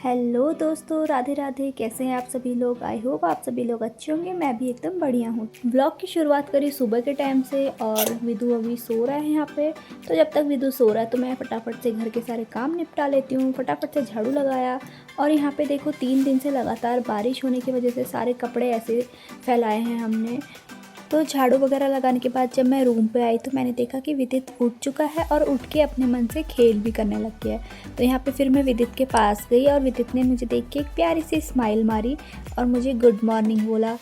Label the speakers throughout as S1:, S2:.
S1: Hello दोस्तों, राधे राधे। कैसे हैं आप सभी लोग? आई होप आप सभी लोग अच्छे होंगे। मैं भी एकदम बढ़िया हूँ। व्लॉग की शुरुआत करी सुबह के टाइम से और विदु अभी सो रहा है यहाँ पे। तो जब तक विदु सो रहा है तो मैं फटाफट से घर के सारे काम निपटा लेती हूँ। फटाफट से झाड़ू लगाया और यहाँ पे देखो 3 दिन से लगातार बारिश होने की वजह से सारे कपड़े ऐसे फैलाए हैं हमने। तो झाड़ू वगैरह लगाने के बाद जब मैं रूम पे आई तो मैंने देखा कि विदित उठ चुका है और उठ के अपने मन से खेल भी करने लग गया है। तो यहाँ पे फिर मैं विदित के पास गई और विदित ने मुझे देख के एक प्यारी सी स्माइल मारी और मुझे गुड मॉर्निंग बोला।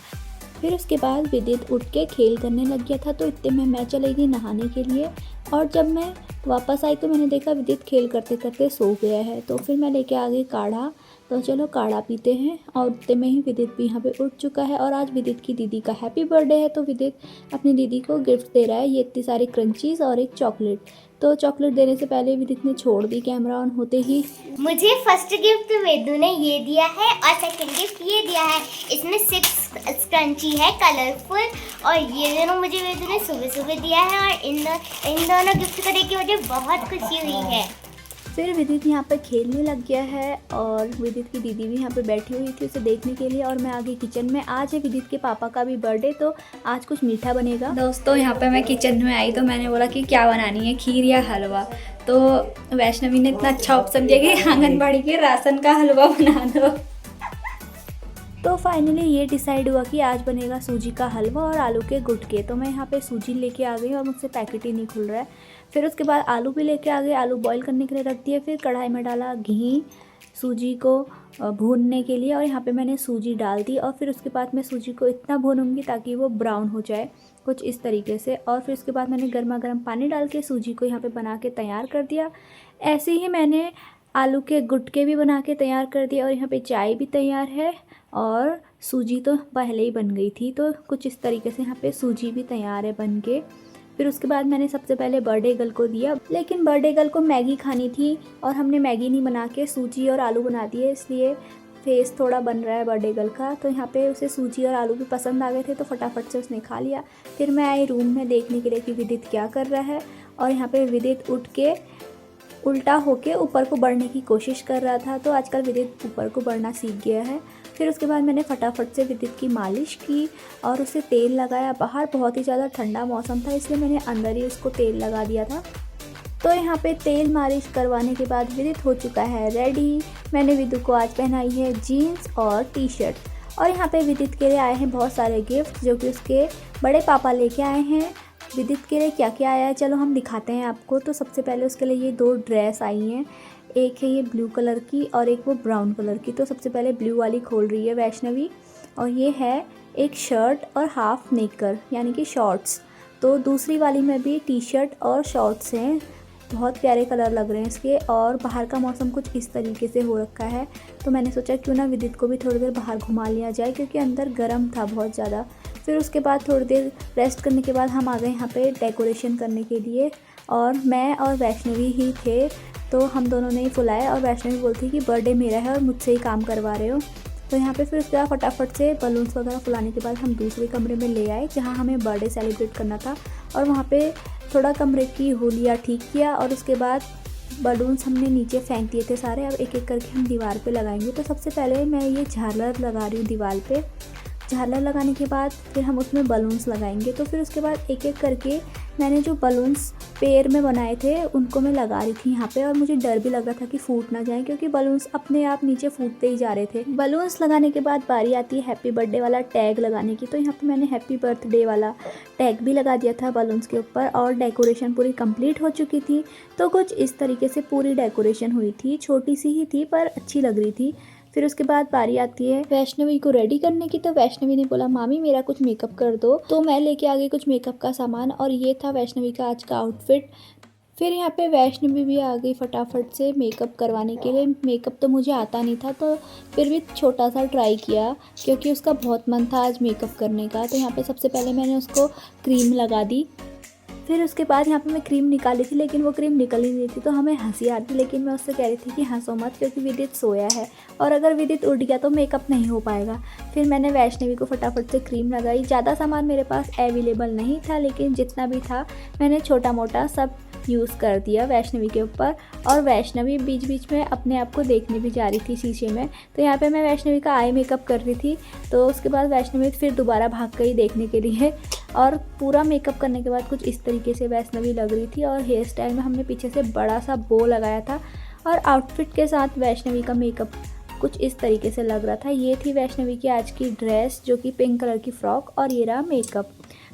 S1: फिर उसके बाद विदित उठ के खेल करने लग गया था। तो इतने में मैं चली गई नहाने के लिए और जब मैं वापस आई तो मैंने देखा विदित खेल करते करते सो गया है। तो फिर मैं लेके आ गई काढ़ा। तो चलो काढ़ा पीते हैं। और उतने में ही विदित भी यहाँ पे उठ चुका है और आज विदित की दीदी का हैप्पी बर्थडे है। तो विदित अपनी दीदी को गिफ्ट दे रहा है, ये इतनी सारी क्रंचीज़ और एक चॉकलेट। तो चॉकलेट देने से पहले विदित ने छोड़ दी कैमरा ऑन होते ही।
S2: मुझे फर्स्ट गिफ्ट वेदू ने ये दिया है और सेकंड गिफ्ट ये दिया है। इसमें 6 स्क्रंची है कलरफुल और ये दोनों मुझे वेदू ने सुबह सुबह दिया है और इन दोनों गिफ्ट को देख के मुझे बहुत खुशी हुई है।
S1: फिर विदित यहाँ पे खेलने लग गया है और विदित की दीदी भी यहाँ पे बैठी हुई थी उसे देखने के लिए। और मैं आ गई किचन में। आज है विदित के पापा का भी बर्थडे, तो आज कुछ मीठा बनेगा। दोस्तों यहाँ पे मैं किचन में आई तो मैंने बोला कि क्या बनानी है, खीर या हलवा। तो वैष्णवी ने इतना अच्छा ऑप्शन दिया कि आंगनबाड़ी के राशन का हलवा बना दो। तो फाइनली ये डिसाइड हुआ कि आज बनेगा सूजी का हलवा और आलू के गुटके। तो मैं यहाँ पे सूजी लेके आ गई और मुझसे पैकेट ही नहीं खुल रहा है। फिर उसके बाद आलू भी लेके आ गई, आलू बॉईल करने के लिए रख दिए। फिर कढ़ाई में डाला घी सूजी को भूनने के लिए और यहाँ पे मैंने सूजी डाल दी। और फिर उसके बाद मैं सूजी को इतना भूनूंगी ताकि वो ब्राउन हो जाए कुछ इस तरीके से। और फिर उसके बाद मैंने गर्मा गर्म पानी डाल के सूजी को यहाँ पे बना के तैयार कर दिया। ऐसे ही मैंने आलू के गुटके भी बना के तैयार कर दिए और यहाँ पे चाय भी तैयार है और सूजी तो पहले ही बन गई थी। तो कुछ इस तरीके से यहाँ पे सूजी भी तैयार है बन के। फिर उसके बाद मैंने सबसे पहले बर्थडे गर्ल को दिया, लेकिन बर्थडे गर्ल को मैगी खानी थी और हमने मैगी नहीं बना के सूजी और आलू बना दिए, इसलिए फेस थोड़ा बन रहा है बर्थडे गर्ल का। तो यहाँ पे उसे सूजी और आलू भी पसंद आ गए थे तो फटाफट से उसने खा लिया। फिर मैं आई रूम में देखने के लिए कि विदित क्या कर रहा है और यहाँ पे विदित उठ के उल्टा होके ऊपर को बढ़ने की कोशिश कर रहा था। तो आजकल विदित ऊपर को बढ़ना सीख गया है। फिर उसके बाद मैंने फटाफट से विदित की मालिश की और उसे तेल लगाया। बाहर बहुत ही ज़्यादा ठंडा मौसम था इसलिए मैंने अंदर ही उसको तेल लगा दिया था। तो यहाँ पे तेल मालिश करवाने के बाद विदित हो चुका है रेडी। मैंने विदु को आज पहनाई है जीन्स और टी शर्ट। और यहाँ पे विदित के लिए आए हैं बहुत सारे गिफ्ट जो कि उसके बड़े पापा लेके आए हैं। विदित के लिए क्या क्या आया है चलो हम दिखाते हैं आपको। तो सबसे पहले उसके लिए ये 2 ड्रेस आई हैं, एक है ये ब्लू कलर की और एक वो ब्राउन कलर की। तो सबसे पहले ब्लू वाली खोल रही है वैष्णवी। और ये है एक शर्ट और हाफ नेकर यानी कि शॉर्ट्स। तो दूसरी वाली में भी टी शर्ट और शॉर्ट्स हैं, बहुत प्यारे कलर लग रहे हैं इसके। और बाहर का मौसम कुछ इस तरीके से हो रखा है तो मैंने सोचा क्यों ना विदित को भी थोड़ी देर बाहर घुमा लिया जाए क्योंकि अंदर गर्म था बहुत ज़्यादा। फिर उसके बाद थोड़ी देर रेस्ट करने के बाद हम आ गए यहाँ पे डेकोरेशन करने के लिए और मैं और वैष्णवी ही थे। तो हम दोनों ने ही फुलाया और वैष्णवी बोलती कि बर्थडे मेरा है और मुझसे ही काम करवा रहे हो। तो यहाँ पे फिर उसके बाद फटाफट से बलून्स वगैरह फुलाने के बाद हम दूसरे कमरे में ले आए जहाँ हमें बर्थडे सेलिब्रेट करना था। और वहाँ पे थोड़ा कमरे की होलिया ठीक किया और उसके बाद बलून्स हमने नीचे फेंक दिए थे सारे। अब एक एक करके हम दीवार पे लगाएंगे। तो सबसे पहले मैं ये झालर लगा रही हूँ दीवार पे। झालर लगाने के बाद फिर हम उसमें बलून्स लगाएंगे। तो फिर उसके बाद एक एक करके मैंने जो बलून्स पेड़ में बनाए थे उनको मैं लगा रही थी यहाँ पे। और मुझे डर भी लग रहा था कि फूट ना जाए क्योंकि बलून्स अपने आप नीचे फूटते ही जा रहे थे। बलून्स लगाने के बाद बारी आती है हैप्पी बर्थडे वाला टैग लगाने की। तो यहाँ पे मैंने हैप्पी बर्थडे वाला टैग भी लगा दिया था बलून्स के ऊपर और डेकोरेशन पूरी कंप्लीट हो चुकी थी। तो कुछ इस तरीके से पूरी डेकोरेशन हुई थी, छोटी सी ही थी पर अच्छी लग रही थी। फिर उसके बाद बारी आती है वैष्णवी को रेडी करने की। तो वैष्णवी ने बोला मामी मेरा कुछ मेकअप कर दो। तो मैं लेके आ गई कुछ मेकअप का सामान और ये था वैष्णवी का आज का आउटफिट। फिर यहाँ पे वैष्णवी भी आ गई फटाफट से मेकअप करवाने के लिए। मेकअप तो मुझे आता नहीं था तो फिर भी छोटा सा ट्राई किया क्योंकि उसका बहुत मन था आज मेकअप करने का। तो यहाँ पे सबसे पहले मैंने उसको क्रीम लगा दी। फिर उसके बाद यहाँ पे मैं क्रीम निकाली थी लेकिन वो क्रीम निकल ही नहीं थी। तो हमें हंसी आ रही थी लेकिन मैं उससे कह रही थी कि हंसो मत क्योंकि विदित सोया है और अगर विदित उठ गया तो मेकअप नहीं हो पाएगा। फिर मैंने वैष्णवी को फटाफट से क्रीम लगाई। ज़्यादा सामान मेरे पास अवेलेबल नहीं था लेकिन जितना भी था मैंने छोटा मोटा सब यूज़ कर दिया वैष्णवी के ऊपर। और वैष्णवी बीच बीच में अपने आप को देखने भी जा रही थी शीशे में। तो यहाँ पे मैं वैष्णवी का आई मेकअप कर रही थी, तो उसके बाद वैष्णवी फिर दोबारा भाग गई देखने के लिए। और पूरा मेकअप करने के बाद कुछ इस तरीके से वैष्णवी लग रही थी। और हेयर स्टाइल में हमने पीछे से बड़ा सा बो लगाया था और आउटफिट के साथ वैष्णवी का मेकअप कुछ इस तरीके से लग रहा था। ये थी वैष्णवी की आज की ड्रेस, जो कि पिंक कलर की फ्रॉक, और ये रहा मेकअप।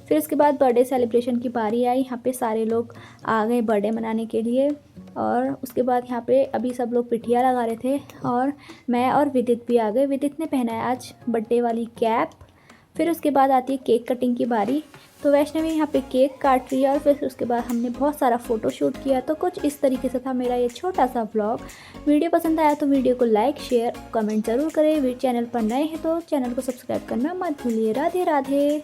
S1: फिर उसके बाद बर्थडे सेलिब्रेशन की बारी आई। यहाँ पे सारे लोग आ गए बर्थडे मनाने के लिए। और उसके बाद यहाँ पे अभी सब लोग पिठिया लगा रहे थे और मैं और विदित भी आ गए। विदित ने पहना है आज बर्थडे वाली कैप। फिर उसके बाद आती है केक कटिंग की बारी। तो वैष्णवी यहाँ पे केक काट रही है और फिर उसके बाद हमने बहुत सारा फ़ोटो शूट किया। तो कुछ इस तरीके से था मेरा ये छोटा सा व्लॉग। वीडियो पसंद आया तो वीडियो को लाइक शेयर कमेंट ज़रूर करें। चैनल पर नए हैं तो चैनल को सब्सक्राइब करना मत भूलिए। राधे राधे।